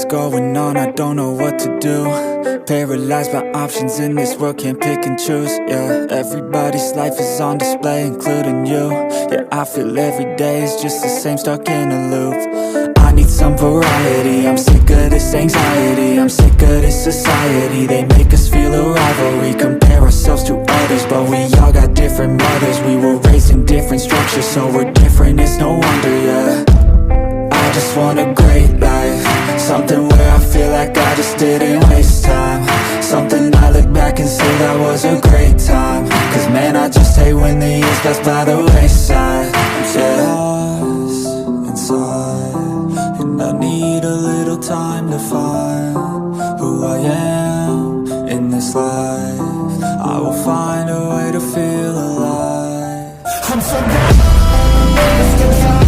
going on, I don't know what to do. Paralyzed by options in this world, can't pick and choose. Yeah, everybody's life is on display, including you. Yeah, I feel every day is just the same, stuck in a loop. I need some variety, I'm sick of this anxiety. I'm sick of this society, they make us feel a rivalry. Compare ourselves to others, but we all got different mothers. We were raised in different structures, so we're different, it's no wonder, yeah. I just want a great life, something where I feel like I just didn't waste time. Something I look back and say that was a great time. Cause man, I just hate when the years pass by the wayside. Yeah. Lost inside, and I need a little time to find who I am in this life. I will find a way to feel alive. I'm so lost inside.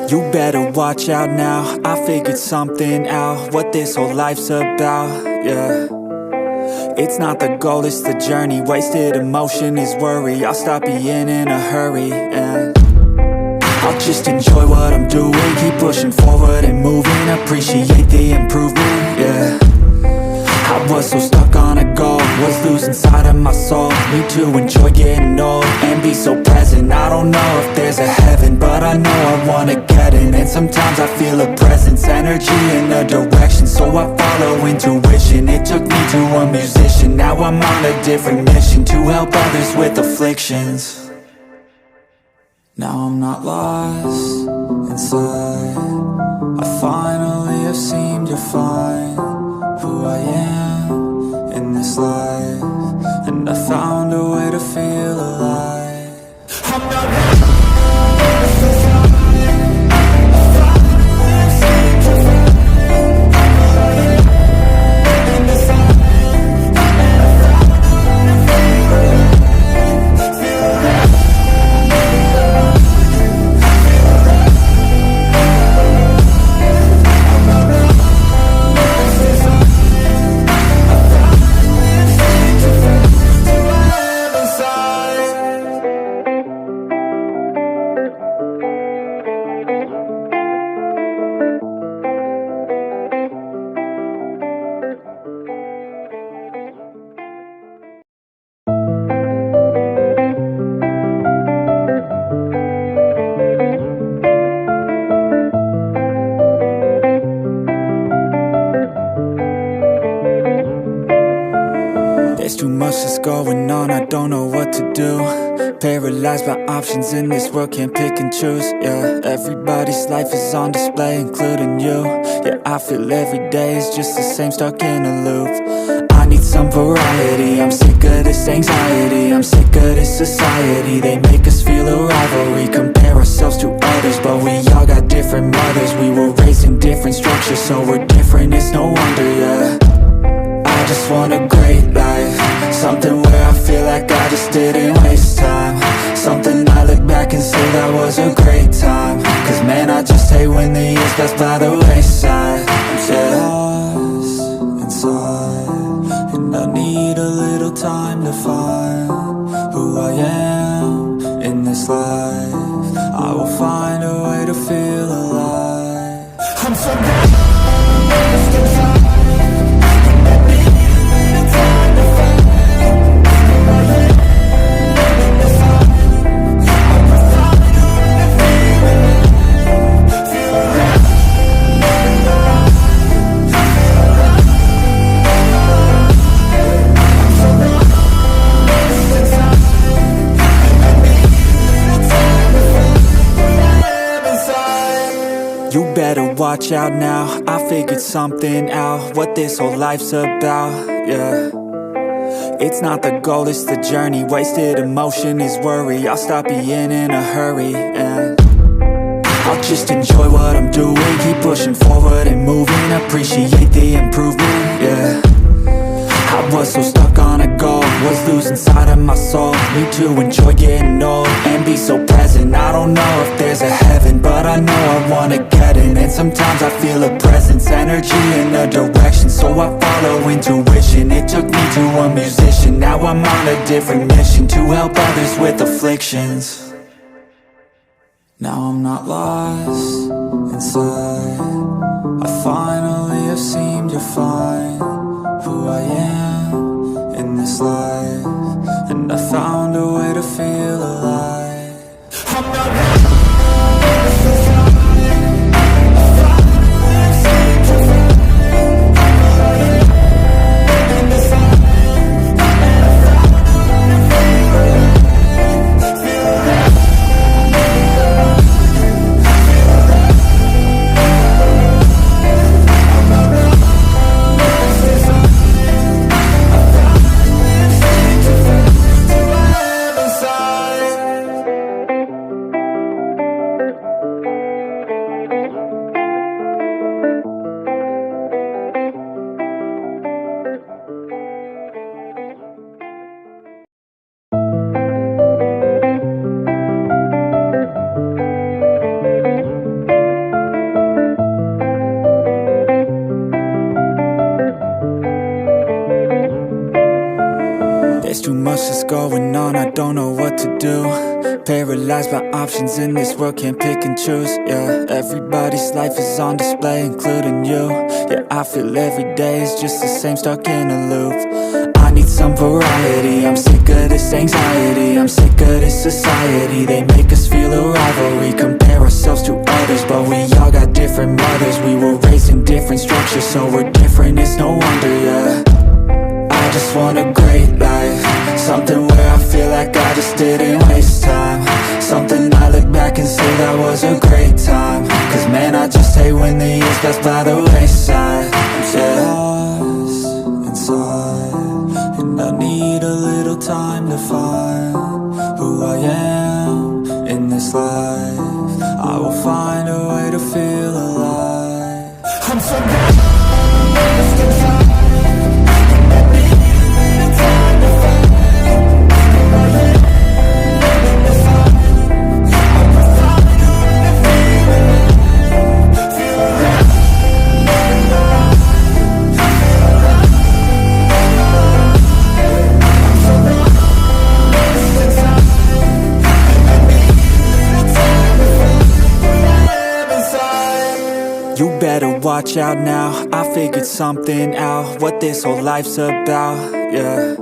You better watch out now, I figured something out, what this whole life's about, yeah. It's not the goal, it's the journey, wasted emotion is worry. I'll stop being in a hurry, and I'll just enjoy what I'm doing. Keep pushing forward and moving, appreciate the improvement, yeah. I was so stuck on a goal, was losing sight of my soul. Need to enjoy getting old and be so present. I don't know if there's a heaven, but I know I wanna get in. And sometimes I feel a presence, energy in a direction, so I follow intuition. It took me to a musician, now I'm on a different mission, to help others with afflictions. Now I'm not lost inside, I finally have seemed to find who I am in this life, and I found a way to feel alive. I'm not going on, I don't know what to do. Paralyzed by options in this world, can't pick and choose. Yeah, everybody's life is on display, including you. Yeah, I feel every day is just the same, stuck in a loop. I need some variety, I'm sick of this anxiety. I'm sick of this society, they make us feel a rivalry. Compare ourselves to others, but we all got different mothers. We were raised in different structures, so we're different, it's no wonder, yeah. I just want a great life, something where I feel like I just didn't waste time. Something I look back and say that was a great time. Cause man, I just hate when the years pass by the wayside. Yeah. Lost inside, and I need a little time to find who I am in this life. I will find a way to feel alive. I'm so lost inside. You better watch out now, I figured something out, what this whole life's about, yeah. It's not the goal, it's the journey, wasted emotion is worry. I'll stop being in a hurry, and I'll just enjoy what I'm doing. Keep pushing forward and moving, appreciate the improvement, yeah. I was so stuck on a goal, was losing sight of my soul. Need to enjoy getting old and be so present. I don't know if there's a heaven, but I know I wanna get in. And sometimes I feel a presence, energy in a direction, so I follow intuition. It took me to a musician, now I'm on a different mission, to help others with afflictions. Now I'm not lost inside, I finally have seemed to find who I am in this life, and I found a way to feel alive. I'm not going on, I don't know what to do. Paralyzed by options in this world, can't pick and choose. Yeah, everybody's life is on display, including you. Yeah, I feel every day is just the same, stuck in a loop. I need some variety, I'm sick of this anxiety, I'm sick of this society. They make us feel a rivalry, compare ourselves to others, but we all got different mothers. We were raised in different structures, so we're different, it's no wonder, yeah. I just want a great life, something where I feel like I just didn't waste time, something I look back and say that was a great time. Cause man, I just hate when the years pass by the wayside. I'm so lost inside, and I need a little time to find who I am in this life. I will find a way to feel alive. I'm so lost inside. You better watch out now, I figured something out, what this whole life's about, yeah.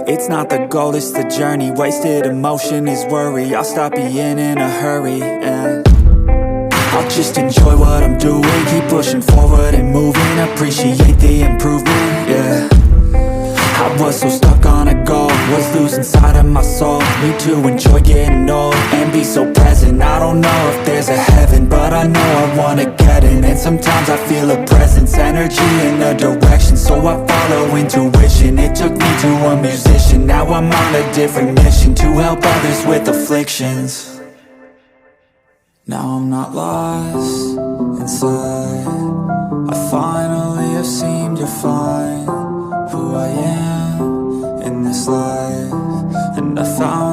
It's not the goal, it's the journey, wasted emotion is worry. I'll stop being in a hurry, and I'll just enjoy what I'm doing, keep pushing forward and moving, appreciate the improvement, yeah. I was so stuck on a goal, was losing sight of my soul. Need to enjoy getting old and be so present. I don't know if there's a heaven, but I know I wanna get in. And sometimes I feel a presence, energy in a direction, so I follow intuition. It took me to a musician, now I'm on a different mission, to help others with afflictions. Now I'm not lost inside, I finally have seemed to find who I am in this life, and I found